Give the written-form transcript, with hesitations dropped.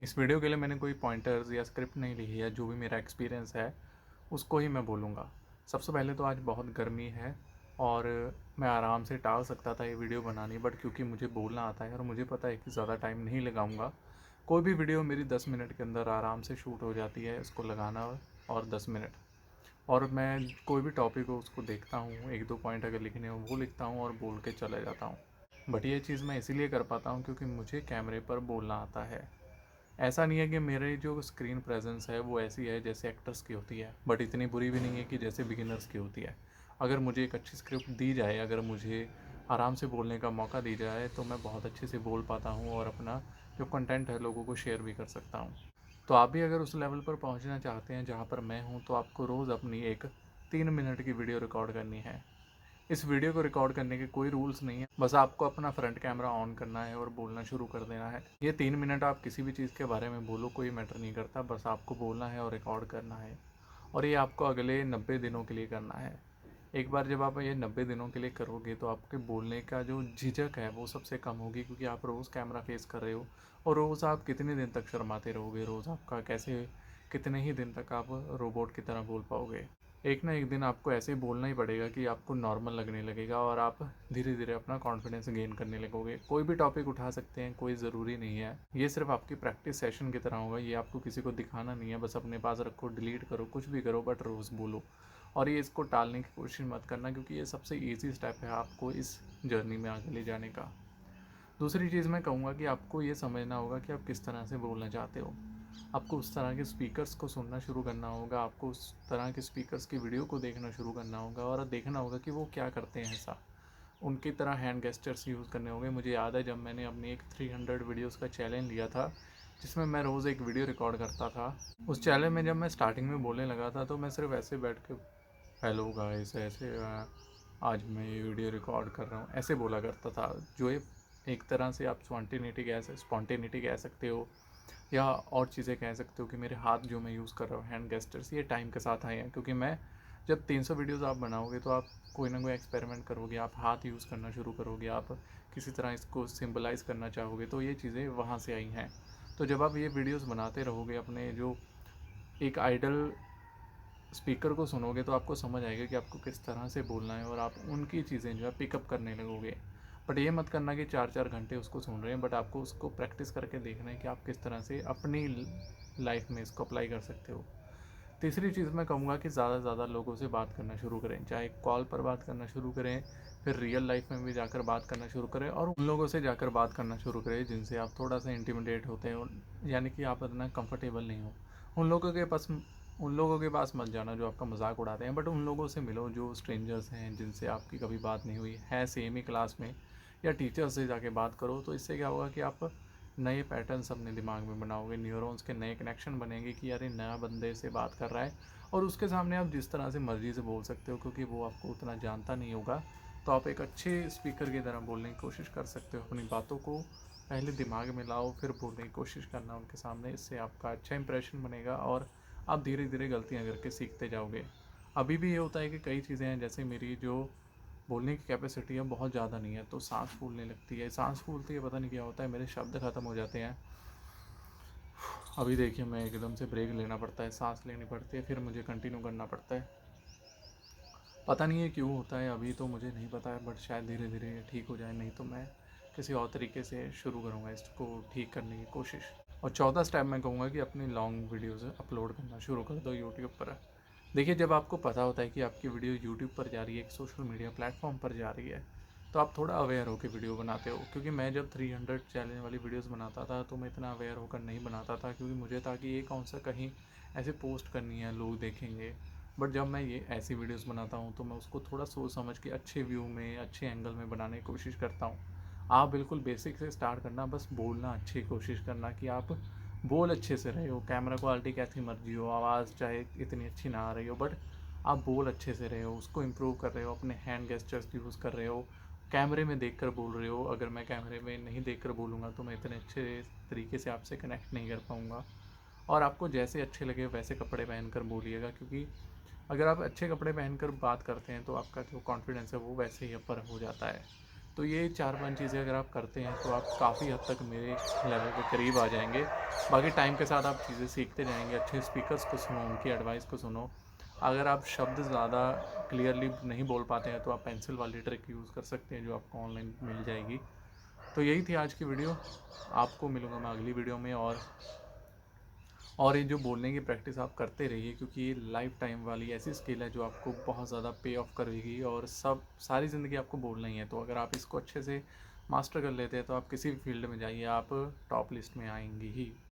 इस वीडियो के लिए मैंने कोई पॉइंटर्स या स्क्रिप्ट नहीं लिखी है। जो भी मेरा एक्सपीरियंस है उसको ही मैं बोलूँगा। सबसे पहले तो आज बहुत गर्मी है और मैं आराम से टाल सकता था ये वीडियो बनानी, बट क्योंकि मुझे बोलना आता है और मुझे पता है कि ज़्यादा टाइम नहीं लगाऊंगा, कोई भी वीडियो मेरी 10 मिनट के अंदर आराम से शूट हो जाती है। इसको लगाना और 10 मिनट, और मैं कोई भी टॉपिक हो उसको देखता हूँ, एक दो पॉइंट अगर लिखने हो वो लिखता हूँ और बोल के चले जाता हूँ। बट ये चीज़ मैं इसीलिए कर पाता हूँ क्योंकि मुझे कैमरे पर बोलना आता है। ऐसा नहीं है कि मेरी जो स्क्रीन प्रेजेंस है वो ऐसी है जैसे एक्टर्स की होती है, बट इतनी बुरी भी नहीं है कि जैसे बिगिनर्स की होती है। अगर मुझे एक अच्छी स्क्रिप्ट दी जाए, अगर मुझे आराम से बोलने का मौका दी जाए, तो मैं बहुत अच्छे से बोल पाता हूँ और अपना जो कंटेंट है लोगों को शेयर भी कर सकता हूँ। तो आप भी अगर उस लेवल पर पहुँचना चाहते हैं जहाँ पर मैं हूँ, तो आपको रोज़ अपनी एक 3 मिनट की वीडियो रिकॉर्ड करनी है। इस वीडियो को रिकॉर्ड करने के कोई रूल्स नहीं है, बस आपको अपना फ्रंट कैमरा ऑन करना है और बोलना शुरू कर देना है। ये 3 मिनट आप किसी भी चीज़ के बारे में बोलो, कोई मैटर नहीं करता, बस आपको बोलना है और रिकॉर्ड करना है। और ये आपको अगले 90 दिनों के लिए करना है। एक बार जब आप ये 90 दिनों के लिए करोगे तो आपके बोलने का जो झिझक है वो सबसे कम होगी, क्योंकि आप रोज़ कैमरा फेस कर रहे हो। और रोज़ आप कितने दिन तक शर्माते रहोगे, रोज़ आपका कैसे, कितने ही दिन तक आप रोबोट की तरह बोल पाओगे। एक ना एक दिन आपको ऐसे बोलना ही पड़ेगा कि आपको नॉर्मल लगने लगेगा और आप धीरे धीरे अपना कॉन्फिडेंस गेन करने लगोगे। कोई भी टॉपिक उठा सकते हैं, कोई ज़रूरी नहीं है। ये सिर्फ आपकी प्रैक्टिस सेशन की तरह होगा, ये आपको किसी को दिखाना नहीं है। बस अपने पास रखो, डिलीट करो, कुछ भी करो, बट रोज़ बोलो। और ये इसको टालने की कोशिश मत करना, क्योंकि ये सबसे ईजी स्टेप है आपको इस जर्नी में आगे ले जाने का। दूसरी चीज़ मैं कहूँगा कि आपको ये समझना होगा कि आप किस तरह से बोलना चाहते हो। आपको उस तरह के स्पीकर्स को सुनना शुरू करना होगा, आपको उस तरह के स्पीकर्स की वीडियो को देखना शुरू करना होगा और देखना होगा कि वो क्या करते हैं ऐसा। उनकी तरह हैंड गेस्टर्स यूज़ करने होंगे। मुझे याद है जब मैंने अपनी एक 300 वीडियोस का चैलेंज लिया था, जिसमें मैं रोज़ एक वीडियो रिकॉर्ड करता था। उस चैलेंज में जब मैं स्टार्टिंग में बोलने लगा था तो मैं सिर्फ ऐसे बैठ के हेलो गाइस ऐसे आज मैं ये वीडियो रिकॉर्ड कर रहा हूँ ऐसे बोला करता था। जो एक तरह से आप स्पॉन्टेनिटी कह सकते हो, या और चीज़ें कह सकते हो कि मेरे हाथ जो मैं यूज़ कर रहा हूँ, हैंड गेस्टर्स, ये टाइम के साथ आए हैं। क्योंकि मैं जब 300 वीडियोज़ आप बनाओगे तो आप कोई ना कोई एक्सपेरिमेंट करोगे, आप हाथ यूज़ करना शुरू करोगे, आप किसी तरह इसको सिंबलाइज़ करना चाहोगे, तो ये चीज़ें वहाँ से आई हैं। तो जब आप ये वीडियोज़ बनाते रहोगे, अपने जो एक आइडल स्पीकर को सुनोगे, तो आपको समझ आएगा कि आपको किस तरह से बोलना है और आप उनकी चीज़ें जो है पिकअप करने लगोगे। बट ये मत करना कि 4-4 घंटे उसको सुन रहे हैं, बट आपको उसको प्रैक्टिस करके देखना है कि आप किस तरह से अपनी लाइफ में इसको अप्लाई कर सकते हो। तीसरी चीज़ मैं कहूँगा कि ज़्यादा से ज़्यादा लोगों से बात करना शुरू करें, चाहे कॉल पर बात करना शुरू करें, फिर रियल लाइफ में भी जाकर बात करना शुरू करें, और उन लोगों से जाकर बात करना शुरू करें जिनसे आप थोड़ा सा इंटिमिडेट होते हैं, यानी कि आप इतना कंफर्टेबल नहीं हो। उन लोगों के पास मत जाना जो आपका मजाक उड़ाते हैं, बट उन लोगों से मिलो जो स्ट्रेंजर्स हैं, जिनसे आपकी कभी बात नहीं हुई है सेम ही क्लास में, या टीचर से जाके बात करो। तो इससे क्या होगा कि आप नए पैटर्न्स अपने दिमाग में बनाओगे, न्यूरॉन्स के नए कनेक्शन बनेंगे कि यार ये नया बंदे से बात कर रहा है। और उसके सामने आप जिस तरह से मर्ज़ी से बोल सकते हो, क्योंकि वो आपको उतना जानता नहीं होगा। तो आप एक अच्छे स्पीकर की तरह बोलने की कोशिश कर सकते हो। अपनी बातों को पहले दिमाग में लाओ, फिर बोलने की कोशिश करना उनके सामने। इससे आपका अच्छा इंप्रेशन बनेगा और आप धीरे धीरे गलतियाँ करके सीखते जाओगे। अभी भी ये होता है कि कई चीज़ें हैं, जैसे मेरी जो बोलने की कैपेसिटी है बहुत ज़्यादा नहीं है, तो सांस फूलने लगती है। सांस फूलती है, पता नहीं क्या होता है, मेरे शब्द ख़त्म हो जाते हैं। अभी देखिए, मैं एकदम से ब्रेक लेना पड़ता है, सांस लेनी पड़ती है, फिर मुझे कंटिन्यू करना पड़ता है। पता नहीं है क्यों होता है, अभी तो मुझे नहीं पता है, बट शायद धीरे धीरे ठीक हो जाए। नहीं तो मैं किसी और तरीके से शुरू करूँगा इसको ठीक करने की कोशिश। और चौथा स्टेप मैं कहूँगा कि अपनी लॉन्ग वीडियोज़ अपलोड करना शुरू कर दो यूट्यूब पर। देखिए, जब आपको पता होता है कि आपकी वीडियो यूट्यूब पर जा रही है, एक सोशल मीडिया प्लेटफॉर्म पर जा रही है, तो आप थोड़ा अवेयर होकर वीडियो बनाते हो। क्योंकि मैं जब 300 चैलेंज वाली वीडियोस बनाता था तो मैं इतना अवेयर होकर नहीं बनाता था, क्योंकि मुझे था कि ये कौन सा कहीं ऐसे पोस्ट करनी है, लोग देखेंगे। बट जब मैं ये ऐसी वीडियोस बनाता हूँ तो मैं उसको थोड़ा सोच समझ के अच्छे व्यू में, अच्छे एंगल में बनाने की कोशिश करता हूँ। आप बिल्कुल बेसिक से स्टार्ट करना, बस बोलना अच्छी कोशिश करना कि आप बोल अच्छे से रहे हो। कैमरा क्वालिटी कैसी मर्जी हो, आवाज़ चाहे इतनी अच्छी ना आ रही हो, बट आप बोल अच्छे से रहे हो, उसको इम्प्रूव कर रहे हो, अपने हैंड गेस्चर्स यूज़ कर रहे हो, कैमरे में देखकर बोल रहे हो। अगर मैं कैमरे में नहीं देखकर बोलूँगा तो मैं इतने अच्छे तरीके से आपसे कनेक्ट नहीं कर पाऊँगा। और आपको जैसे अच्छे लगे वैसे कपड़े पहनकर बोलिएगा, क्योंकि अगर आप अच्छे कपड़े पहनकर बात करते हैं तो आपका जो कॉन्फिडेंस है वो वैसे ही अपर हो जाता है। तो ये 4-5 चीज़ें अगर आप करते हैं तो आप काफ़ी हद तक मेरे लेवल के करीब आ जाएँगे। बाकी टाइम के साथ आप चीज़ें सीखते जाएँगे, अच्छे स्पीकर्स को सुनो, उनकी एडवाइस को सुनो। अगर आप शब्द ज़्यादा क्लियरली नहीं बोल पाते हैं तो आप पेंसिल वाली ट्रिक यूज़ कर सकते हैं जो आपको ऑनलाइन मिल जाएगी। तो यही थी आज की वीडियो। आपको मिलूँगा मैं अगली वीडियो में। और ये जो बोलने की प्रैक्टिस आप करते रहिए, क्योंकि ये लाइफ टाइम वाली ऐसी स्किल है जो आपको बहुत ज़्यादा पे ऑफ करेगी और सब सारी ज़िंदगी आपको बोलना ही है। तो अगर आप इसको अच्छे से मास्टर कर लेते हैं तो आप किसी भी फील्ड में जाइए, आप टॉप लिस्ट में आएंगे ही।